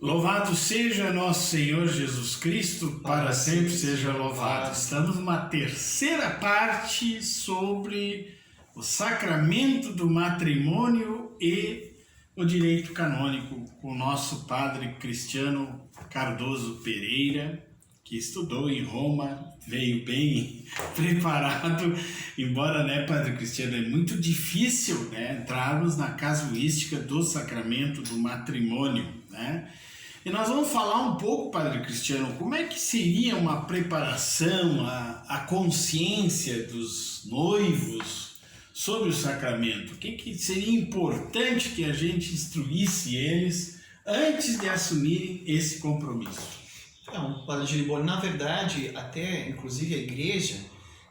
Louvado seja nosso Senhor Jesus Cristo, para sempre seja louvado. Estamos numa terceira parte sobre o sacramento do matrimônio e o direito canônico, com o nosso padre Cristiano Cardoso Pereira, que estudou em Roma, veio bem preparado, embora, padre Cristiano, é muito difícil, entrarmos na casuística do sacramento do matrimônio, E nós vamos falar um pouco, padre Cristiano, como é que seria uma preparação, a consciência dos noivos sobre o sacramento? O que seria importante que a gente instruísse eles antes de assumirem esse compromisso? Então, padre Giribone, na verdade, até inclusive a igreja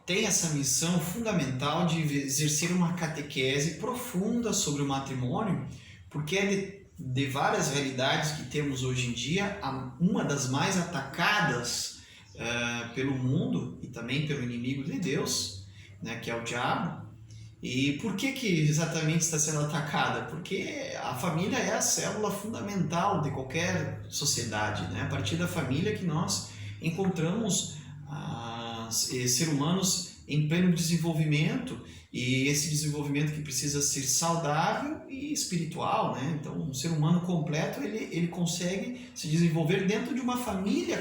tem essa missão fundamental de exercer uma catequese profunda sobre o matrimônio, porque é de várias realidades que temos hoje em dia, uma das mais atacadas pelo mundo e também pelo inimigo de Deus, que é o diabo. E por que exatamente está sendo atacada? Porque a família é a célula fundamental de qualquer sociedade, A partir da família que nós encontramos seres humanos em pleno desenvolvimento, e esse desenvolvimento que precisa ser saudável e espiritual, Então, um ser humano completo, ele consegue se desenvolver dentro de uma família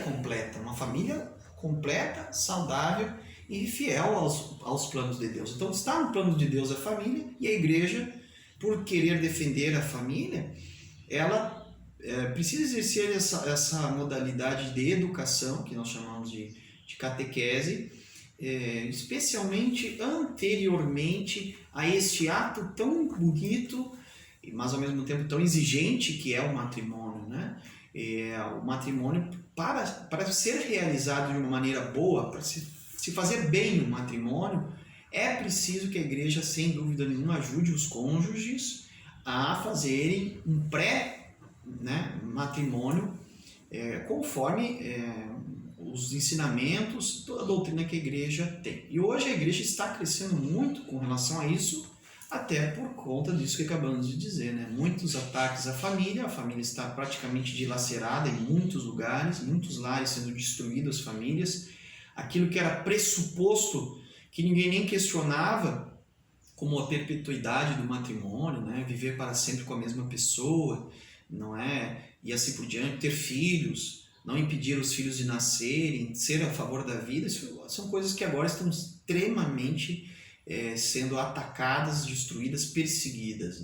completa, saudável e fiel aos planos de Deus. Então, está no plano de Deus a família, e a igreja, por querer defender a família, ela precisa exercer essa modalidade de educação, que nós chamamos de catequese, especialmente anteriormente a este ato tão bonito, mas ao mesmo tempo tão exigente, que é o matrimônio, O matrimônio, para ser realizado de uma maneira boa, para se fazer bem o matrimônio, é preciso que a igreja, sem dúvida nenhuma, ajude os cônjuges a fazerem um pré-matrimônio, conforme os ensinamentos, toda a doutrina que a igreja tem. E hoje a igreja está crescendo muito com relação a isso, até por conta disso que acabamos de dizer, Muitos ataques à família, a família está praticamente dilacerada em muitos lugares, muitos lares sendo destruídas, famílias. Aquilo que era pressuposto, que ninguém nem questionava, como a perpetuidade do matrimônio, Viver para sempre com a mesma pessoa, E assim por diante, ter filhos, não impedir os filhos de nascerem, ser a favor da vida, isso são coisas que agora estão extremamente sendo atacadas, destruídas, perseguidas,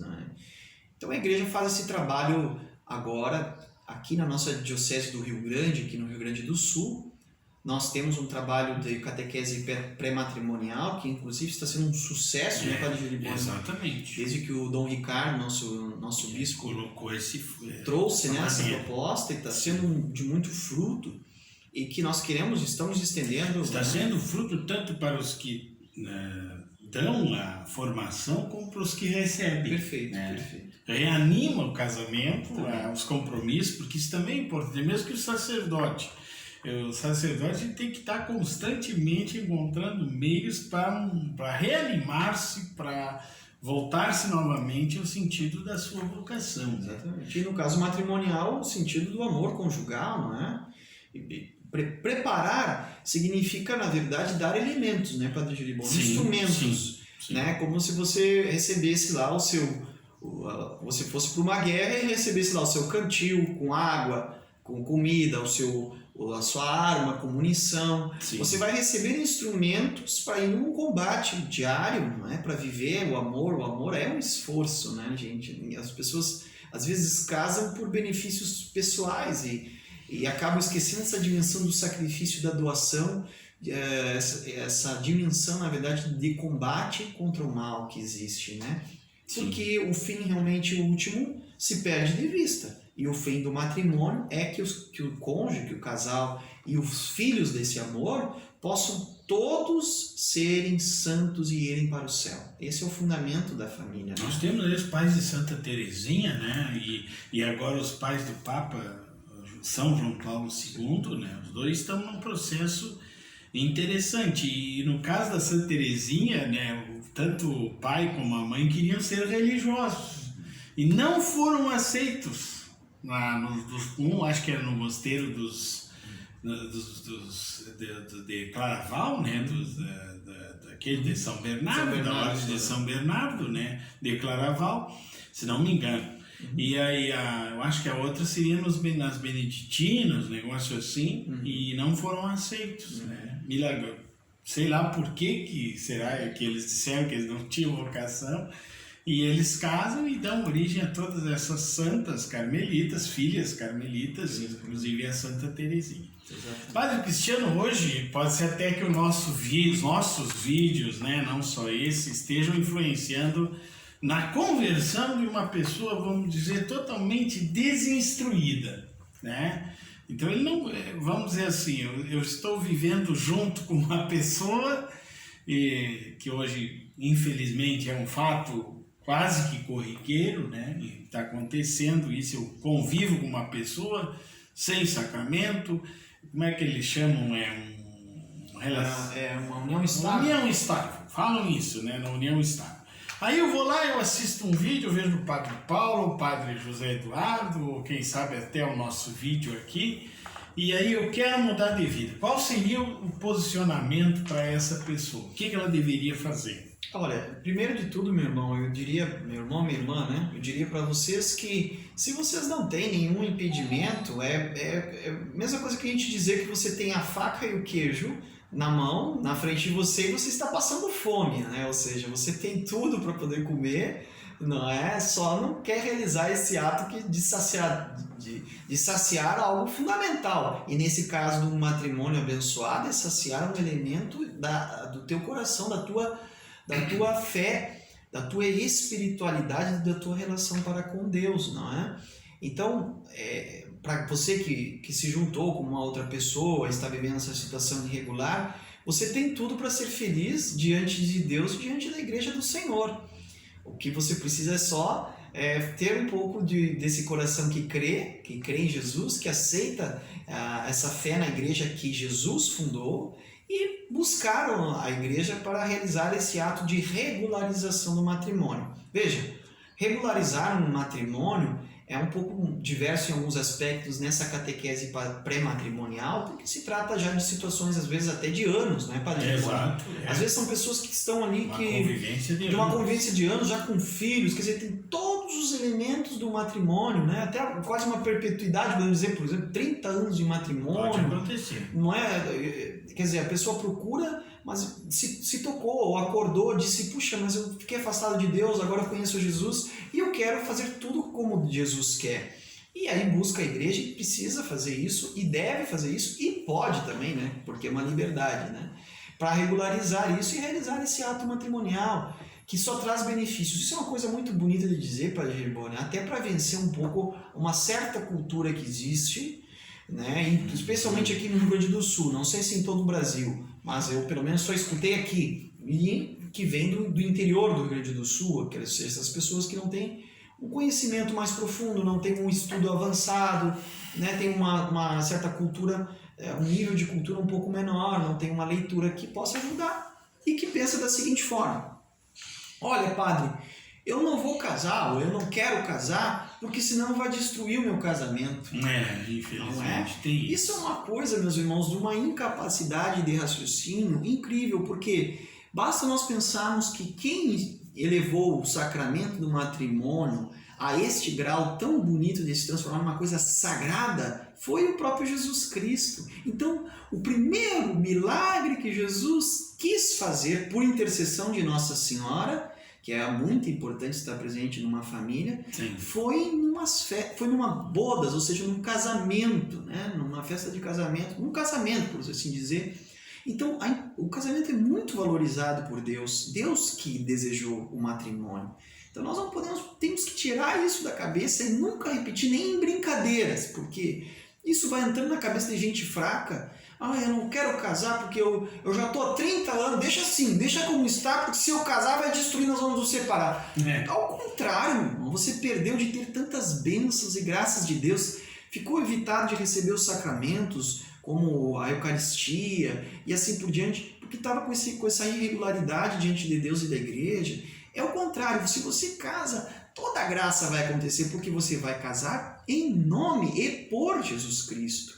Então a igreja faz esse trabalho agora, aqui na nossa diocese do Rio Grande, aqui no Rio Grande do Sul. Nós temos um trabalho de catequese pré-matrimonial, que inclusive está sendo um sucesso, Padre Giribone? Exatamente. Desde que o Dom Ricardo, nosso bispo, colocou trouxe essa proposta, e está sendo de muito fruto, e que nós estamos estendendo. Está sendo fruto tanto para os que dão a formação, como para os que recebem. Perfeito, perfeito. Reanima o casamento, os compromissos, porque isso também é importante, mesmo que o sacerdote tem que estar constantemente encontrando meios para reanimar-se, para voltar-se novamente ao sentido da sua vocação. Exatamente. E no caso matrimonial, o sentido do amor conjugal, Preparar significa, na verdade, dar elementos, Padre Giribone? Instrumentos, sim. Como se você recebesse lá você fosse para uma guerra e recebesse lá o seu cantil com água, com comida, a sua arma com munição. Sim. Você vai receber instrumentos para ir num combate diário, para viver o amor. O amor é um esforço, gente? As pessoas às vezes casam por benefícios pessoais e acabam esquecendo essa dimensão do sacrifício, da doação, essa dimensão, na verdade, de combate contra o mal que existe, Porque o fim realmente último se perde de vista. E o fim do matrimônio é que o cônjuge, que o casal e os filhos desse amor possam todos serem santos e irem para o céu. Esse é o fundamento da família. Nós temos aí os pais de Santa Teresinha, e agora os pais do Papa São João Paulo II, Os dois estão num processo interessante. E no caso da Santa Teresinha, tanto o pai como a mãe queriam ser religiosos e não foram aceitos acho que era no mosteiro de Claraval, né? Daquele de São Bernardo, da Ordem de São Bernardo, né? De Claraval, se não me engano. E aí, eu acho que a outra seria nas Beneditinas, negócio assim, e não foram aceitos, né? Sei lá por que será que eles disseram que eles não tinham vocação, e eles casam e dão origem a todas essas santas carmelitas, filhas carmelitas, inclusive a Santa Teresinha. Exato. Padre Cristiano, hoje pode ser até que os nossos vídeos, né, não só esse, estejam influenciando na conversão de uma pessoa, vamos dizer, totalmente desinstruída, né? Então ele não, vamos dizer assim, eu estou vivendo junto com uma pessoa que hoje, infelizmente, é um fato quase que corriqueiro, né? Está acontecendo isso, eu convivo com uma pessoa sem sacramento, como é que eles chamam? É uma união estável. União estável, falam isso, né? Na união estável. Aí eu vou lá, eu assisto um vídeo, eu vejo o Padre Paulo, o Padre José Eduardo, ou quem sabe até o nosso vídeo aqui, e aí eu quero mudar de vida. Qual seria o posicionamento para essa pessoa? O que ela deveria fazer? Olha, primeiro de tudo, meu irmão, eu diria, meu irmão, minha irmã, né? Eu diria para vocês que se vocês não têm nenhum impedimento, é a mesma coisa que a gente dizer que você tem a faca e o queijo na mão, na frente de você, e você está passando fome, né? Ou seja, você tem tudo para poder comer, não é? Só não quer realizar esse ato de saciar algo fundamental. E nesse caso do matrimônio abençoado, é saciar um elemento do teu coração, da tua fé, da tua espiritualidade, da tua relação para com Deus, não é? Então, para você que se juntou com uma outra pessoa, está vivendo essa situação irregular, você tem tudo para ser feliz diante de Deus, diante da igreja do Senhor. O que você precisa é só ter um pouco desse coração que crê em Jesus, que aceita essa fé na igreja que Jesus fundou, e buscaram a igreja para realizar esse ato de regularização do matrimônio. Veja, regularizar um matrimônio é um pouco diverso em alguns aspectos nessa catequese pré-matrimonial, porque se trata já de situações, às vezes, até de anos, né, Padre? Exato. Às vezes são pessoas que estão ali uma convivência de anos, já com filhos, quer dizer, tem todos os elementos do matrimônio, né, até quase uma perpetuidade, podemos dizer, por exemplo, 30 anos de matrimônio. Pode acontecer. Não é? Quer dizer, a pessoa procura, mas se tocou ou acordou, disse, puxa, mas eu fiquei afastado de Deus, agora eu conheço Jesus e eu quero fazer tudo como Jesus quer. E aí busca a igreja e precisa fazer isso, e deve fazer isso, e pode também, né? Porque é uma liberdade, né? Para regularizar isso e realizar esse ato matrimonial, que só traz benefícios. Isso é uma coisa muito bonita de dizer, Padre Gerboni, até para vencer um pouco uma certa cultura que existe, né? Especialmente aqui no Rio Grande do Sul, não sei se em todo o Brasil, mas eu pelo menos só escutei aqui, e que vem do interior do Rio Grande do Sul, essas pessoas que não têm um conhecimento mais profundo, não têm um estudo avançado, né? Tem uma certa cultura, um nível de cultura um pouco menor, não tem uma leitura que possa ajudar, e que pensa da seguinte forma: olha, padre, eu não vou casar, ou eu não quero casar, porque senão vai destruir o meu casamento. Infelizmente. Não é? Tem isso é uma coisa, meus irmãos, de uma incapacidade de raciocínio incrível, porque basta nós pensarmos que quem elevou o sacramento do matrimônio a este grau tão bonito de se transformar numa coisa sagrada foi o próprio Jesus Cristo. Então, o primeiro milagre que Jesus quis fazer por intercessão de Nossa Senhora, que é muito importante estar presente numa família, foi numa bodas, ou seja, num casamento, né? Numa festa de casamento, num casamento, por assim dizer. Então, o casamento é muito valorizado por Deus, Deus que desejou o matrimônio. Então, nós não podemos, temos que tirar isso da cabeça e nunca repetir, nem em brincadeiras, porque isso vai entrando na cabeça de gente fraca. Eu não quero casar porque eu já estou há 30 anos, deixa assim, deixa como está, porque se eu casar vai destruir, nós vamos nos separar. Ao contrário, irmão, você perdeu de ter tantas bênçãos e graças de Deus, ficou evitado de receber os sacramentos, como a Eucaristia e assim por diante, porque estava com essa irregularidade diante de Deus e da igreja. É o contrário, se você casa, toda a graça vai acontecer porque você vai casar em nome e por Jesus Cristo.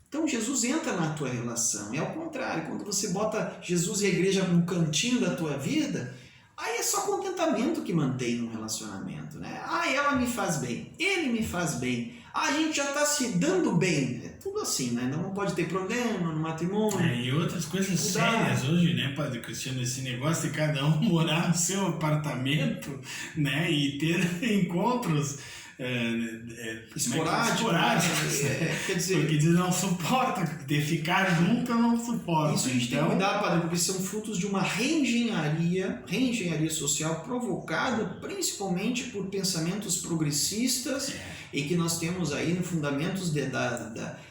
Então Jesus entra na tua relação. É ao contrário, quando você bota Jesus e a igreja no cantinho da tua vida, aí é só contentamento que mantém um relacionamento, né? Ah, ela me faz bem, ele me faz bem, a gente já está se dando bem. É tudo assim, né? Não pode ter problema no matrimônio. E outras coisas sérias hoje, né, Padre Cristiano? Esse negócio de cada um morar no seu apartamento, né, e ter encontros esporádicos. Quer dizer, porque diz, não suporta, de ficar junto eu não suporto. Isso a gente tem que cuidar, Padre, porque são frutos de uma reengenharia social provocada principalmente por pensamentos progressistas e que nós temos aí no fundamentos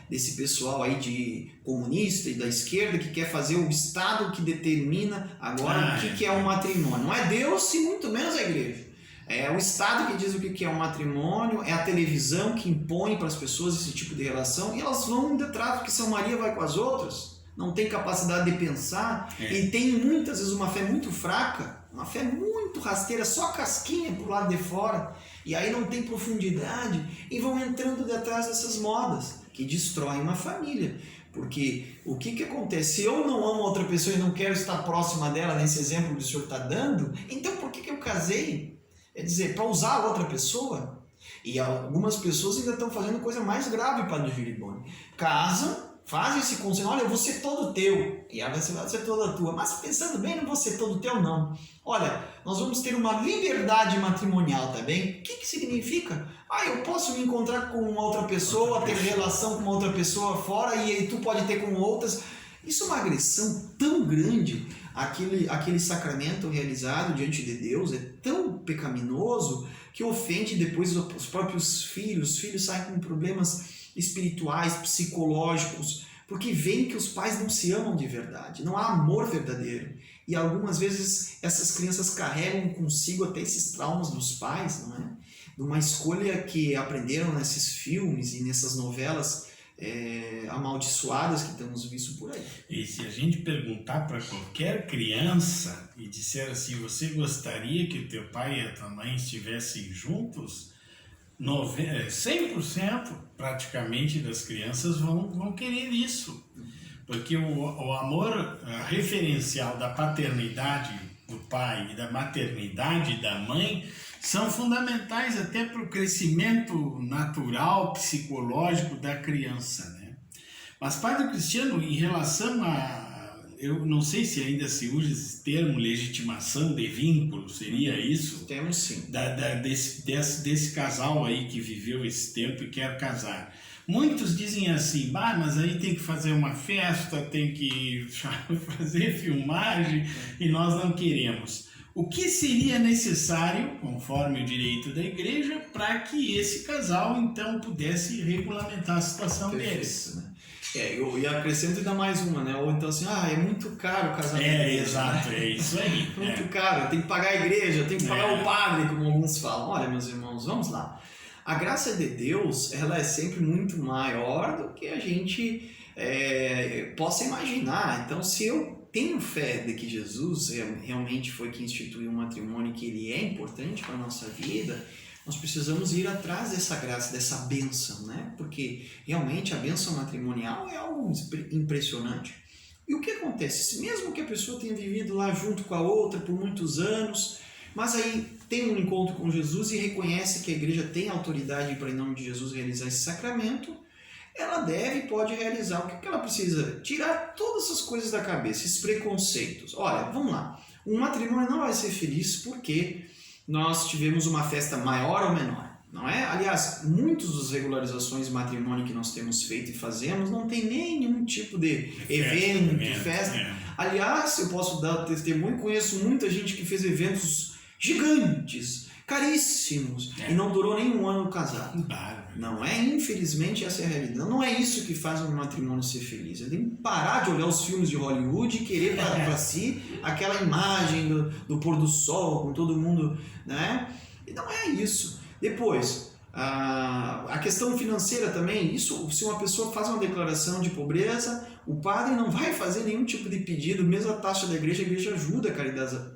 desse pessoal aí de comunista e da esquerda que quer fazer o Estado que determina agora o que é o matrimônio. Não é Deus e muito menos a igreja. É o Estado que diz o que é um matrimônio, é a televisão que impõe para as pessoas esse tipo de relação e elas vão detrás, porque São Maria vai com as outras, não tem capacidade de pensar e tem muitas vezes uma fé muito fraca, uma fé muito rasteira, só casquinha por lado de fora, e aí não tem profundidade e vão entrando detrás dessas modas que destroem uma família. Porque o que acontece? Se eu não amo outra pessoa e não quero estar próxima dela, nesse exemplo que o senhor está dando, então por que eu casei? É dizer, para usar a outra pessoa. E algumas pessoas ainda estão fazendo coisa mais grave, Padre Giribone. Casam, fazem esse conselho, olha, eu vou ser todo teu. E ela vai ser toda tua. Mas pensando bem, não vou ser todo teu, não. Olha, nós vamos ter uma liberdade matrimonial, tá bem? O que significa? Eu posso me encontrar com uma outra pessoa, ter relação com uma outra pessoa fora e tu pode ter com outras. Isso é uma agressão tão grande. Aquele sacramento realizado diante de Deus é tão pecaminoso que ofende depois os próprios filhos. Os filhos saem com problemas espirituais, psicológicos, porque veem que os pais não se amam de verdade, não há amor verdadeiro. E algumas vezes essas crianças carregam consigo até esses traumas dos pais, não é? De uma escolha que aprenderam nesses filmes e nessas novelas amaldiçoadas que temos visto por aí. E se a gente perguntar para qualquer criança e disser assim, você gostaria que o teu pai e a tua mãe estivessem juntos? 100% praticamente das crianças vão querer isso. Porque o amor referencial da paternidade do pai e da maternidade da mãe são fundamentais até para o crescimento natural, psicológico da criança, né? Mas, Padre Cristiano, em relação eu não sei se ainda se usa esse termo, legitimação de vínculo, seria isso? Temos sim. Desse casal aí que viveu esse tempo e quer casar. Muitos dizem assim, mas aí tem que fazer uma festa, tem que fazer filmagem e nós não queremos. O que seria necessário, conforme o direito da igreja, para que esse casal, então, pudesse regulamentar a situação deles? Né? E acrescento ainda mais uma, né? Ou então assim, é muito caro o casamento. Exato, né? É isso aí. Muito caro, tem que pagar a igreja, tem que pagar o padre, como alguns falam. Olha, meus irmãos, vamos lá. A graça de Deus, ela é sempre muito maior do que a gente possa imaginar. Então, se eu tenho fé de que Jesus realmente foi quem instituiu o matrimônio, que ele é importante para a nossa vida, nós precisamos ir atrás dessa graça, dessa bênção, né? Porque realmente a bênção matrimonial é algo impressionante. E o que acontece? Mesmo que a pessoa tenha vivido lá junto com a outra por muitos anos, mas aí tem um encontro com Jesus e reconhece que a igreja tem autoridade para, em nome de Jesus, realizar esse sacramento, ela deve e pode realizar. O que ela precisa? Tirar todas essas coisas da cabeça, esses preconceitos. Olha, vamos lá. Um matrimônio não vai ser feliz porque nós tivemos uma festa maior ou menor, não é? Aliás, muitas das regularizações de matrimônio que nós temos feito e fazemos não tem nenhum tipo de evento, de festa. Aliás, eu posso dar testemunho, conheço muita gente que fez eventos gigantes, caríssimos, e não durou nem um ano casado. Não é? Infelizmente, essa é a realidade. Não é isso que faz um matrimônio ser feliz. Ele tem que parar de olhar os filmes de Hollywood e querer para si aquela imagem do pôr do sol, com todo mundo, né? E não é isso. Depois, a questão financeira também, isso, se uma pessoa faz uma declaração de pobreza, o padre não vai fazer nenhum tipo de pedido, mesmo a taxa da igreja, a igreja ajuda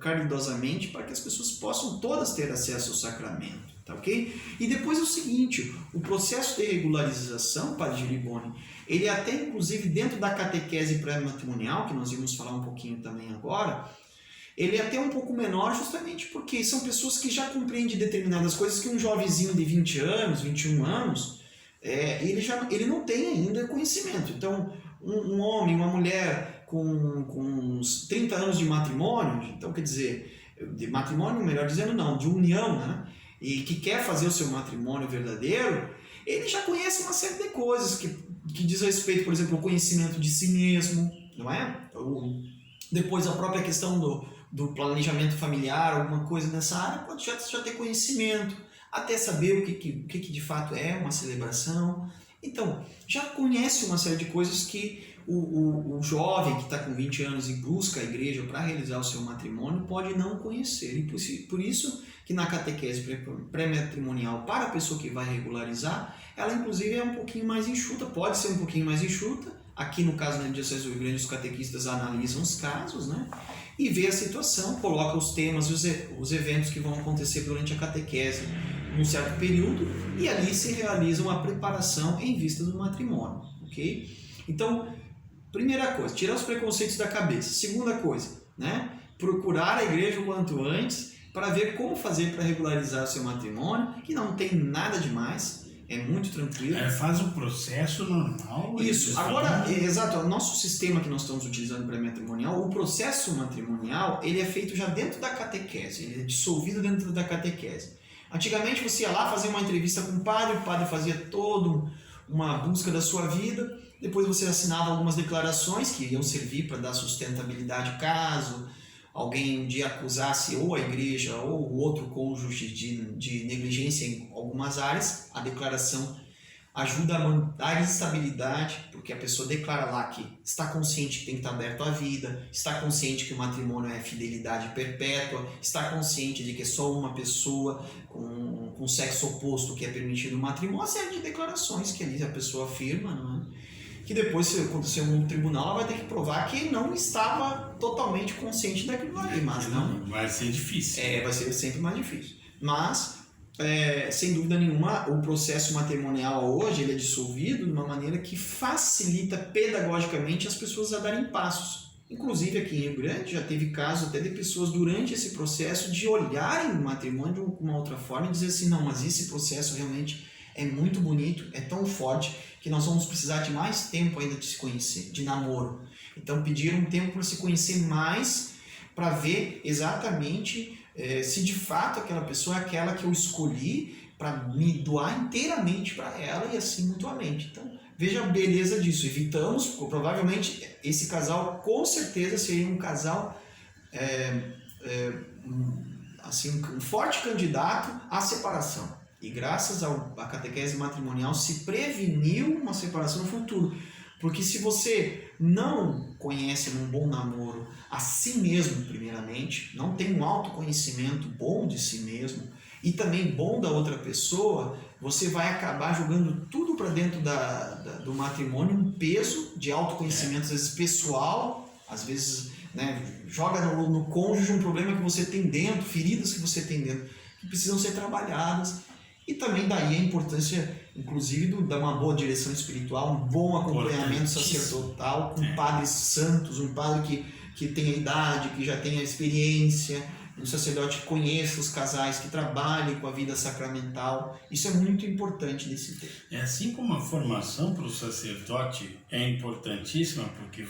caridosamente para que as pessoas possam todas ter acesso ao sacramento. tá ok? E depois é o seguinte, o processo de regularização, Padre Giriboni, ele até inclusive dentro da catequese pré-matrimonial, que nós vamos falar um pouquinho também agora, ele é até um pouco menor justamente porque são pessoas que já compreendem determinadas coisas que um jovenzinho de 20 anos, 21 anos, ele não tem ainda conhecimento. Então, um homem, uma mulher com uns 30 anos de matrimônio, então quer dizer, de matrimônio, melhor dizendo, não, de união, né? E que quer fazer o seu matrimônio verdadeiro, ele já conhece uma série de coisas que diz respeito, por exemplo, ao conhecimento de si mesmo, não é? Depois a própria questão do planejamento familiar, alguma coisa nessa área, pode já ter conhecimento, até saber o que de fato é uma celebração. Então, já conhece uma série de coisas que o jovem que está com 20 anos e busca a igreja para realizar o seu matrimônio pode não conhecer. E por isso que na catequese pré-matrimonial para a pessoa que vai regularizar, ela inclusive é um pouquinho mais enxuta, pode ser um pouquinho mais enxuta. Aqui no caso da Diocese do Rio Grande, os catequistas analisam os casos, né? E vê a situação, coloca os temas, os eventos que vão acontecer durante a catequese num certo período, e ali se realiza uma preparação em vista do matrimônio, ok? Então, primeira coisa, tirar os preconceitos da cabeça. Segunda coisa, né? Procurar a igreja o quanto antes para ver como fazer para regularizar o seu matrimônio, que não tem nada demais, é muito tranquilo. Faz o processo normal. Isso. Agora, exato, o nosso sistema que nós estamos utilizando para matrimonial, o processo matrimonial, ele é feito já dentro da catequese, ele é dissolvido dentro da catequese. Antigamente você ia lá fazer uma entrevista com o padre fazia toda uma busca da sua vida, depois você assinava algumas declarações que iam servir para dar sustentabilidade caso alguém um dia acusasse ou a igreja ou o outro cônjuge de negligência em algumas áreas. A declaração ajuda a dar estabilidade, porque a pessoa declara lá que está consciente que tem que estar aberto à vida, está consciente que o matrimônio é fidelidade perpétua, está consciente de que é só uma pessoa com sexo oposto que é permitido o matrimônio, uma série de declarações que ali a pessoa afirma, não é? Que depois, se acontecer no tribunal, ela vai ter que provar que não estava totalmente consciente daquilo ali, mas não. Vai ser difícil. Vai ser sempre mais difícil. Mas, sem dúvida nenhuma, o processo matrimonial hoje ele é dissolvido de uma maneira que facilita pedagogicamente as pessoas a darem passos. Inclusive aqui em Rio Grande já teve casos até de pessoas durante esse processo de olharem o matrimônio de uma outra forma e dizer assim, não, mas esse processo realmente é muito bonito, é tão forte que nós vamos precisar de mais tempo ainda de se conhecer, de namoro. Então pediram um tempo para se conhecer mais, para ver exatamente se de fato aquela pessoa é aquela que eu escolhi para me doar inteiramente para ela e assim mutuamente. Então veja a beleza disso, evitamos, provavelmente esse casal com certeza seria um casal assim, um forte candidato à separação. E graças à catequese matrimonial se preveniu uma separação no futuro. Porque se você não conhece num bom namoro a si mesmo, primeiramente, não tem um autoconhecimento bom de si mesmo e também bom da outra pessoa, você vai acabar jogando tudo para dentro do matrimônio, um peso de autoconhecimento, às vezes pessoal, às vezes, né, joga no cônjuge um problema que você tem dentro, feridas que você tem dentro, que precisam ser trabalhadas. E também daí a importância, inclusive, de dar uma boa direção espiritual, um bom acompanhamento sacerdotal, com padres santos, um padre que tenha idade, que já tenha experiência, um sacerdote que conheça os casais, que trabalhe com a vida sacramental. Isso é muito importante nesse tempo. Assim como a formação para o sacerdote é importantíssima, porque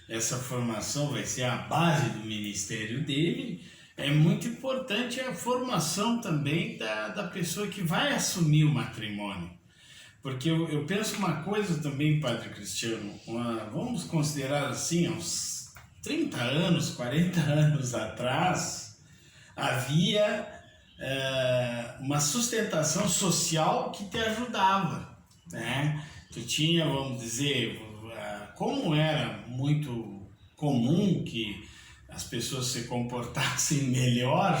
essa formação vai ser a base do ministério dele, é muito importante a formação também da pessoa que vai assumir o matrimônio. Porque eu penso uma coisa também, Padre Cristiano, vamos considerar assim, uns 30 anos, 40 anos atrás, havia uma sustentação social que te ajudava, né? Tu tinha, vamos dizer, como era muito comum que as pessoas se comportassem melhor,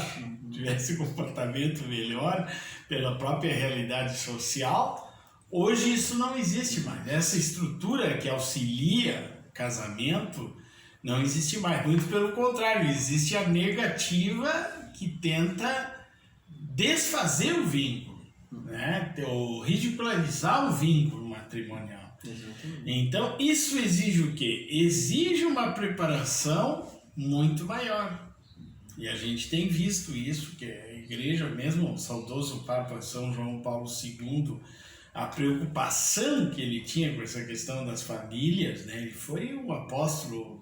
tivessem comportamento melhor pela própria realidade social, hoje isso não existe mais. Essa estrutura que auxilia casamento não existe mais. Muito pelo contrário, existe a negativa que tenta desfazer o vínculo, né? Ou ridicularizar o vínculo matrimonial. Exatamente. Então, isso exige o quê? Exige uma preparação muito maior. E a gente tem visto isso, que a igreja, mesmo o saudoso Papa São João Paulo II, a preocupação que ele tinha com essa questão das famílias, né? Ele foi o apóstolo,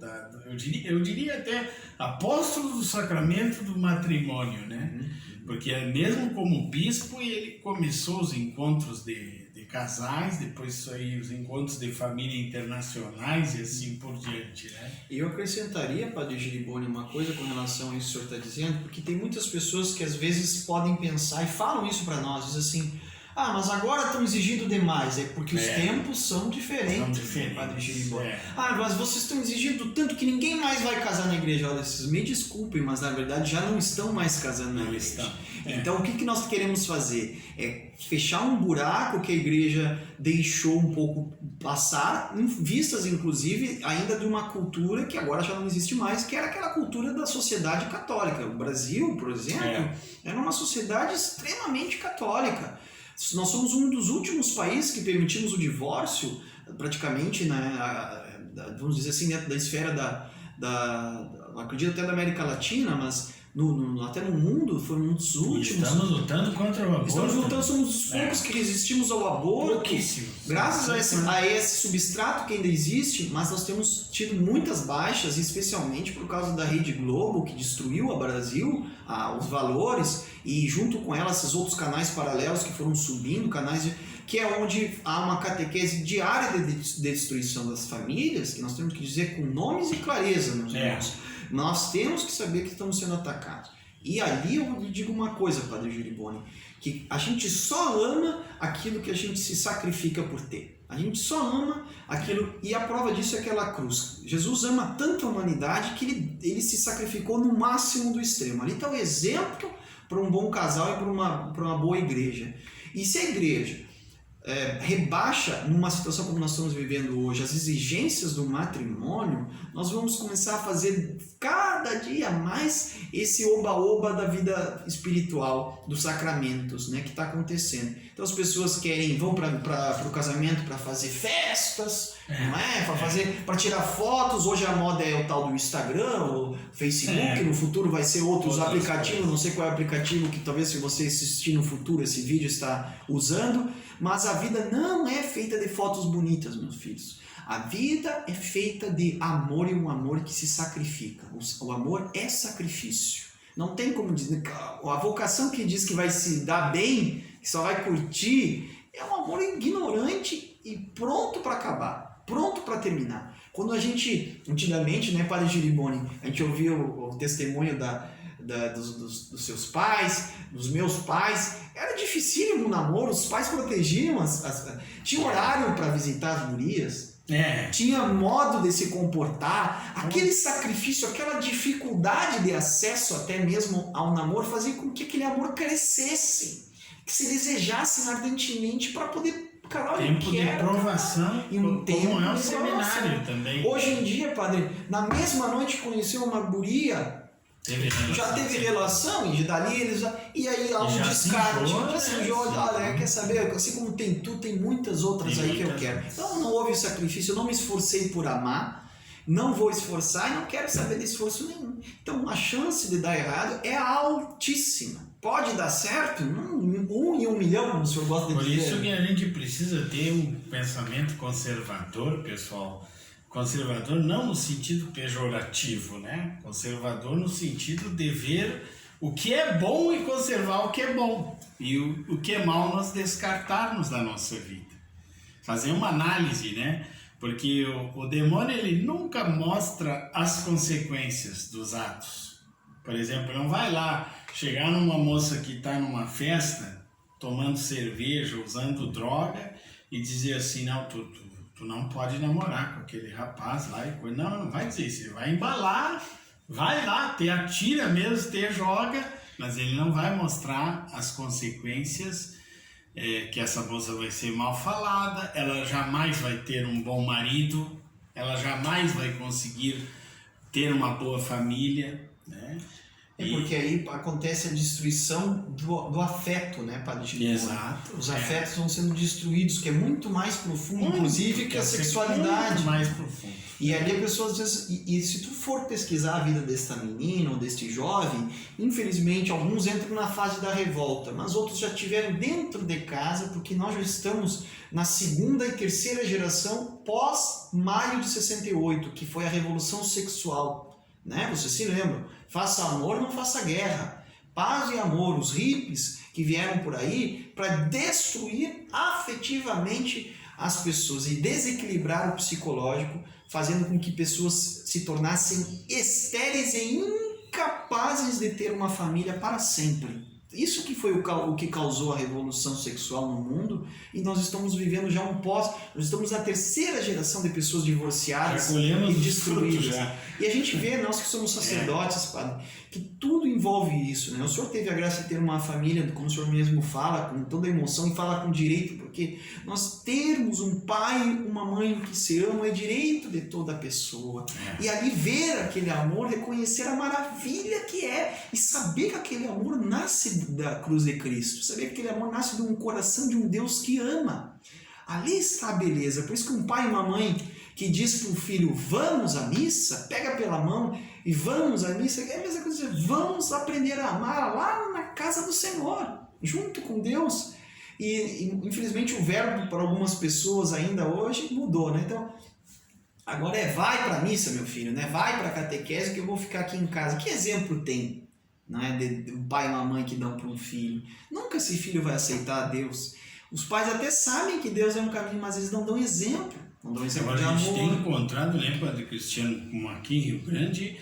eu diria até apóstolo do sacramento do matrimônio, né? Porque mesmo como bispo, ele começou os encontros de casais, depois aí os encontros de família internacionais e assim por diante, né? E eu acrescentaria, Padre Giriboni, uma coisa com relação a isso que o senhor está dizendo, porque tem muitas pessoas que às vezes podem pensar e falam isso para nós, dizem assim, mas agora estão exigindo demais, é porque os tempos são diferentes, né, Padre Giriboni? Mas vocês estão exigindo tanto que ninguém mais vai casar na igreja. Olha, vocês me desculpem, mas na verdade já não estão mais casando na igreja. Então o que nós queremos fazer? É fechar um buraco que a igreja deixou um pouco passar, em vistas inclusive ainda de uma cultura que agora já não existe mais, que era aquela cultura da sociedade católica. O Brasil, por exemplo, era uma sociedade extremamente católica. Nós somos um dos últimos países que permitimos o divórcio, praticamente, né, vamos dizer assim, dentro da esfera acredito até da América Latina, mas até no mundo foram um dos últimos. Estamos lutando contra o aborto. Estamos lutando, somos os poucos que resistimos ao aborto. Graças a esse substrato que ainda existe, mas nós temos tido muitas baixas, especialmente por causa da Rede Globo, que destruiu o Brasil, os valores, e junto com ela esses outros canais paralelos que foram subindo, que é onde há uma catequese diária de destruição das famílias, que nós temos que dizer com nomes e clareza, meus irmãos. Nós temos que saber que estamos sendo atacados. E ali eu digo uma coisa, Padre Giriboni, que a gente só ama aquilo que a gente se sacrifica por ter. A gente só ama aquilo, e a prova disso é aquela cruz. Jesus ama tanto a humanidade que ele se sacrificou no máximo do extremo. Ali está o exemplo para um bom casal e para uma boa igreja. E se a igreja rebaixa, numa situação como nós estamos vivendo hoje, as exigências do matrimônio, nós vamos começar a fazer cada dia mais esse oba-oba da vida espiritual, dos sacramentos, né, que está acontecendo. Então as pessoas vão para o casamento para fazer festas, não é? Para tirar fotos. Hoje a moda é o tal do Instagram, o Facebook, no futuro vai ser outros aplicativos, não sei qual é o aplicativo que talvez se você assistir no futuro esse vídeo está usando, mas a vida não é feita de fotos bonitas, meus filhos. A vida é feita de amor, e um amor que se sacrifica. O amor é sacrifício. Não tem como dizer, a vocação que diz que vai se dar bem, que só vai curtir, é um amor ignorante e pronto para acabar, pronto para terminar. Quando a gente, antigamente, né, Padre Giriboni, a gente ouvia o testemunho dos seus pais, dos meus pais, era dificílimo o namoro, os pais protegiam, tinha horário para visitar as gurias, tinha modo de se comportar, aquele sacrifício, aquela dificuldade de acesso até mesmo ao namoro fazia com que aquele amor crescesse, que se desejasse ardentemente para poder tempo de provação, e um tempo como é o de seminário também. Hoje em dia, Padre, na mesma noite conheceu uma guria, já teve relação, e dali eles e aí há um descarte, já se enjoou, quer saber, assim como tem tu, tem muitas outras aí que eu quero. Então não houve sacrifício, eu não me esforcei por amar, não vou esforçar e não quero saber de esforço nenhum. Então a chance de dar errado é altíssima. Pode dar certo? 1 em 1 milhão, como o senhor gosta de dizer. Por isso que a gente precisa ter um pensamento conservador, pessoal. Conservador não no sentido pejorativo, né? Conservador no sentido de ver o que é bom e conservar o que é bom. E o que é mal nós descartarmos da nossa vida. Fazer uma análise, né? Porque o demônio ele nunca mostra as consequências dos atos. Por exemplo, não vai lá chegar numa moça que está numa festa, tomando cerveja, usando droga, e dizer assim, não, tu não pode namorar com aquele rapaz lá. Não vai dizer isso, ele vai embalar, vai lá, te atira mesmo, te joga, mas ele não vai mostrar as consequências, que essa moça vai ser mal falada, ela jamais vai ter um bom marido, ela jamais vai conseguir ter uma boa família, né? Porque aí acontece a destruição do afeto, né, Padre Chico? Exato. Os afetos vão sendo destruídos, que é muito mais profundo, inclusive, que a sexualidade. Muito mais profundo. E ali a pessoa às vezes, e se tu for pesquisar a vida desta menina ou deste jovem, infelizmente alguns entram na fase da revolta, mas outros já tiveram dentro de casa, porque nós já estamos na segunda e terceira geração pós maio de 68, que foi a revolução sexual, né? Você se lembra? Faça amor, não faça guerra. Paz e amor, os hippies que vieram por aí para destruir afetivamente as pessoas e desequilibrar o psicológico, fazendo com que pessoas se tornassem estéreis e incapazes de ter uma família para sempre. Isso que foi o que causou a revolução sexual no mundo, e nós estamos vivendo já nós estamos na terceira geração de pessoas divorciadas e destruídas. E a gente vê, nós que somos sacerdotes, Padre, que tudo envolve isso, né? O senhor teve a graça de ter uma família, como o senhor mesmo fala, com toda a emoção e fala com direito, porque nós termos um pai e uma mãe que se amam é direito de toda pessoa. E ali ver aquele amor, reconhecer a maravilha que é, e saber que aquele amor nasce da cruz de Cristo, saber que aquele amor nasce de um coração de um Deus que ama. Ali está a beleza. Por isso que um pai e uma mãe que diz para o filho, vamos à missa, pega pela mão e vamos à missa, é a mesma coisa, vamos aprender a amar lá na casa do Senhor, junto com Deus. E infelizmente o verbo para algumas pessoas ainda hoje mudou, né? Então, agora vai para a missa, meu filho, né? Vai para a catequese que eu vou ficar aqui em casa. Que exemplo tem, não é, de um pai e uma mãe que dão para um filho? Nunca esse filho vai aceitar a Deus. Os pais até sabem que Deus é um caminho, mas eles não dão exemplo. Não dão exemplo Agora, de amor. a gente tem encontrado, né, Padre Cristiano, como aqui em Rio Grande,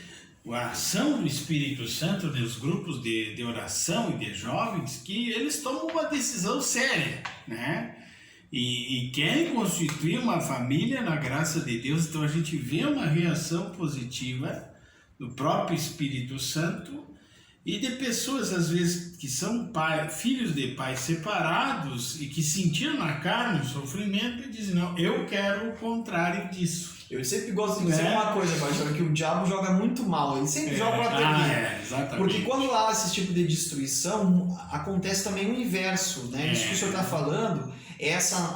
a ação do Espírito Santo nos grupos de oração e de jovens, que eles tomam uma decisão séria, né? E querem constituir uma família na graça de Deus. Então a gente vê uma reação positiva do próprio Espírito Santo e de pessoas, às vezes, que são filhos de pais separados e que sentiram na carne o sofrimento e dizem, não, eu quero o contrário disso. Eu sempre gosto de dizer uma coisa, Baixão, que o diabo joga muito mal, ele sempre joga para terminar. Exatamente. Porque quando há esse tipo de destruição, acontece também o inverso, né? Isso que o senhor está falando,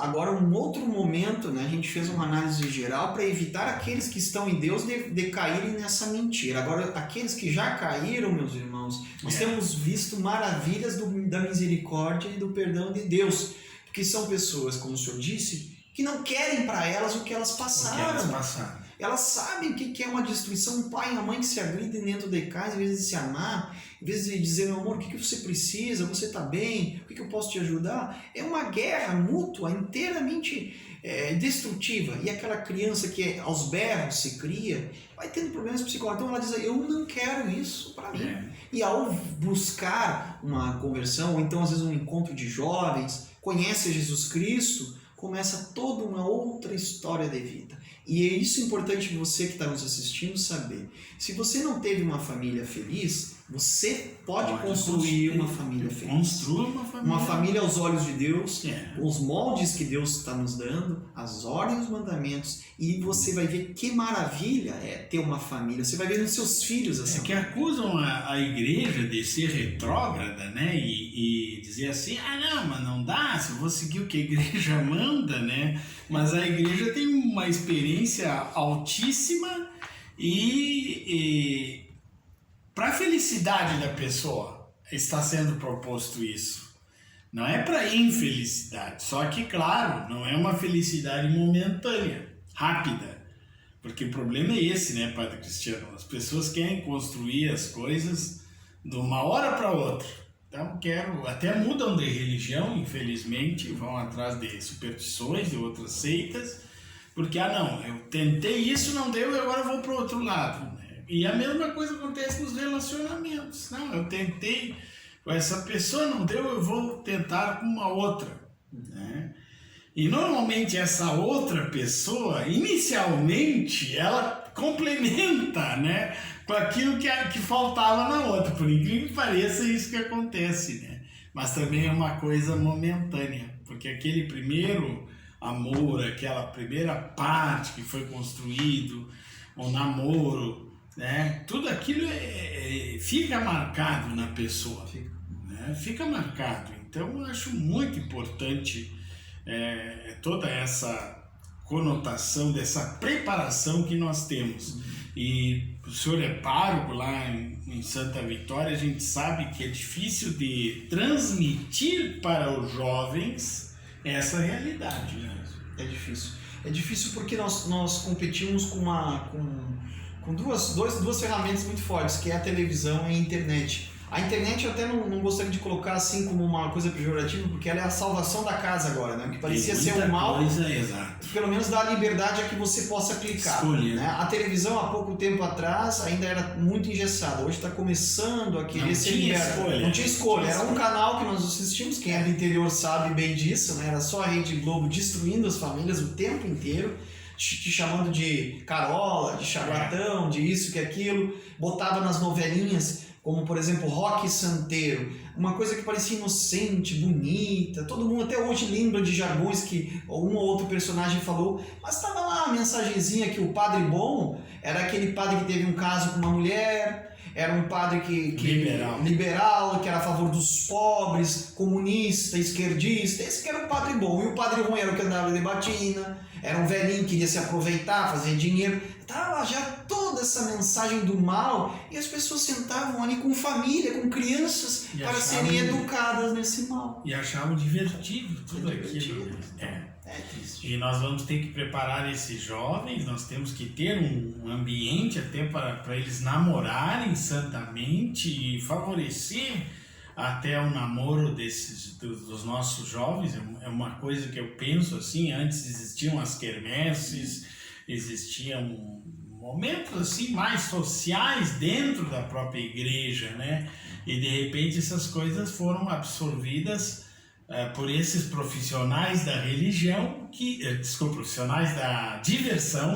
agora um outro momento, né? A gente fez uma análise geral para evitar aqueles que estão em Deus de caírem nessa mentira. Agora, aqueles que já caíram, meus irmãos, nós temos visto maravilhas da misericórdia e do perdão de Deus, porque são pessoas, como o senhor disse, que não querem para elas o que elas passaram. Elas sabem o que é uma destruição, um pai e uma mãe que se agridem dentro de casa, em vez de se amar, em vez de dizer, meu amor, o que você precisa, você está bem, o que eu posso te ajudar? É uma guerra mútua, inteiramente destrutiva. E aquela criança que aos berros se cria, vai tendo problemas psicológicos. Então ela diz, eu não quero isso para mim. E ao buscar uma conversão, ou então às vezes um encontro de jovens, conhece Jesus Cristo, começa toda uma outra história de vida. E é isso importante você que está nos assistindo saber. Se você não teve uma família feliz, você pode construir uma família feliz. Construa uma família. Uma família aos olhos de Deus, os moldes que Deus está nos dando, as ordens e os mandamentos. E você vai ver que maravilha é ter uma família. Você vai ver nos seus filhos assim. Que acusam a igreja de ser retrógrada, né? E dizer assim, não, mas não dá, se eu vou seguir o que a igreja manda, né? Mas a igreja tem uma experiência altíssima e para a felicidade da pessoa está sendo proposto isso. Não é para infelicidade, só que, claro, não é uma felicidade momentânea, rápida. Porque o problema é esse, né, Padre Cristiano? As pessoas querem construir as coisas de uma hora para outra. Então, até mudam de religião, infelizmente, vão atrás de superstições, de outras seitas, porque, não, eu tentei isso, não deu, e agora eu vou para o outro lado. E a mesma coisa acontece nos relacionamentos. Não, eu tentei com essa pessoa, não deu, eu vou tentar com uma outra. Né? E normalmente essa outra pessoa, inicialmente, ela complementa, né, com aquilo que faltava na outra. Por incrível que pareça, é isso que acontece. Né? Mas também é uma coisa momentânea, porque aquele primeiro amor, aquela primeira parte que foi construído, o namoro, né? Tudo aquilo fica marcado na pessoa, né? Fica marcado. Então eu acho muito importante toda essa conotação dessa preparação que nós temos. E o senhor é pároco lá em Santa Vitória, a gente sabe que é difícil de transmitir para os jovens essa realidade, né? É difícil. É difícil porque nós competimos com duas ferramentas muito fortes, que é a televisão e a internet. A internet eu até não gostaria de colocar assim como uma coisa pejorativa, porque ela é a salvação da casa agora, né? O que parecia ser um mal, exato. Pelo menos dá a liberdade a que você possa clicar. Escolher, né? A televisão, há pouco tempo atrás, ainda era muito engessada. Hoje está começando a querer ser liberada. Não tinha escolha. Era um canal que nós assistimos, quem é do interior sabe bem disso, né? Era só a Rede Globo destruindo as famílias o tempo inteiro, te chamando de carola, de charlatão, de isso, que aquilo. Botava nas novelinhas, como por exemplo Roque Santeiro, uma coisa que parecia inocente, bonita, todo mundo até hoje lembra de jargões que um ou outro personagem falou, mas estava lá a mensagenzinha que o padre bom era aquele padre que teve um caso com uma mulher, era um padre liberal, que era a favor dos pobres, comunista, esquerdista, esse que era o padre bom, e o padre ruim era o que andava de batina, era um velhinho que queria se aproveitar, fazer dinheiro, estava já toda essa mensagem do mal, e as pessoas sentavam ali com família, com crianças, para serem educadas nesse mal. E achavam divertido tudo aquilo. É triste. E nós vamos ter que preparar esses jovens, nós temos que ter um ambiente até para eles namorarem santamente e favorecer até o namoro dos nossos jovens. É uma coisa que eu penso assim, antes existiam as quermesses, existiam momentos assim mais sociais dentro da própria igreja, né? E de repente essas coisas foram absorvidas por esses profissionais da religião, profissionais da diversão,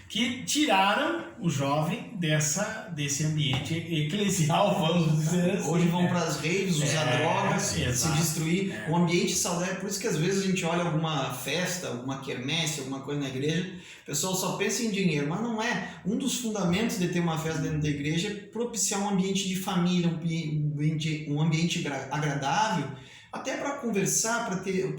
que tiraram o jovem desse ambiente eclesial, vamos dizer assim. Hoje vão para as raves, usar drogas, se destruir. O ambiente saudável, por isso que às vezes a gente olha alguma festa, alguma quermesse, alguma coisa na igreja, o pessoal só pensa em dinheiro, mas não é. Um dos fundamentos de ter uma festa dentro da igreja é propiciar um ambiente de família, um ambiente agradável, até para conversar, para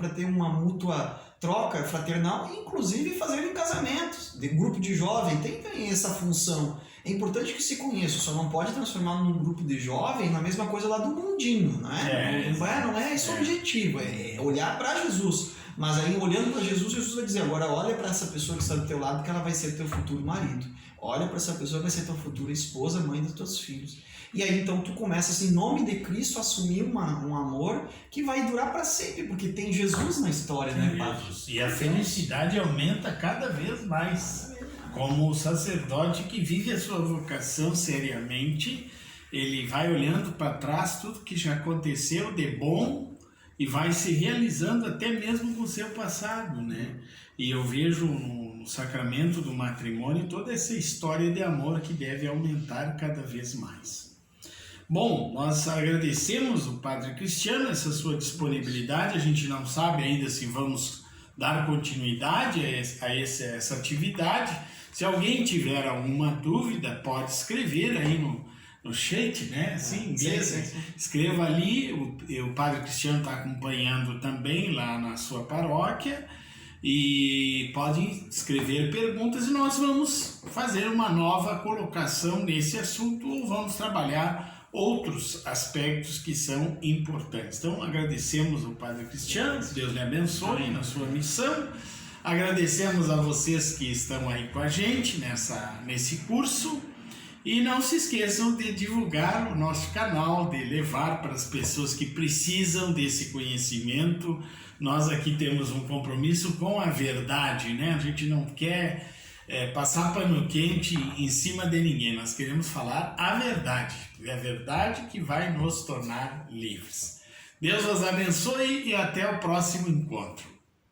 ter uma mútua troca fraternal, inclusive fazer em casamentos, de grupo de jovem, tem essa função. É importante que se conheça, só não pode transformar num grupo de jovem na mesma coisa lá do mundinho, não é? Não é esse o objetivo, é olhar para Jesus. Mas aí, olhando para Jesus, Jesus vai dizer, agora olha para essa pessoa que está do teu lado, que ela vai ser teu futuro marido. Olha para essa pessoa que vai ser tua futura esposa, mãe dos teus filhos. E aí, então, tu começas, em nome de Cristo, a assumir um amor que vai durar para sempre, porque tem Jesus na história, né, Padre? E a felicidade aumenta cada vez mais. Como o sacerdote que vive a sua vocação seriamente, ele vai olhando para trás tudo que já aconteceu de bom e vai se realizando até mesmo com o seu passado, né? E eu vejo no sacramento do matrimônio toda essa história de amor que deve aumentar cada vez mais. Bom, nós agradecemos o Padre Cristiano, essa sua disponibilidade. A gente não sabe ainda se vamos dar continuidade a essa atividade. Se alguém tiver alguma dúvida, pode escrever aí no chat, né? Assim, sim. Escreva ali, o Padre Cristiano está acompanhando também lá na sua paróquia, e pode escrever perguntas e nós vamos fazer uma nova colocação nesse assunto, ou vamos trabalhar outros aspectos que são importantes. Então, agradecemos ao Padre Cristiano, Deus lhe abençoe na sua missão. Agradecemos a vocês que estão aí com a gente nesse curso. E não se esqueçam de divulgar o nosso canal, de levar para as pessoas que precisam desse conhecimento. Nós aqui temos um compromisso com a verdade, né? A gente não quer passar pano quente em cima de ninguém. Nós queremos falar a verdade. É a verdade que vai nos tornar livres. Deus os abençoe e até o próximo encontro.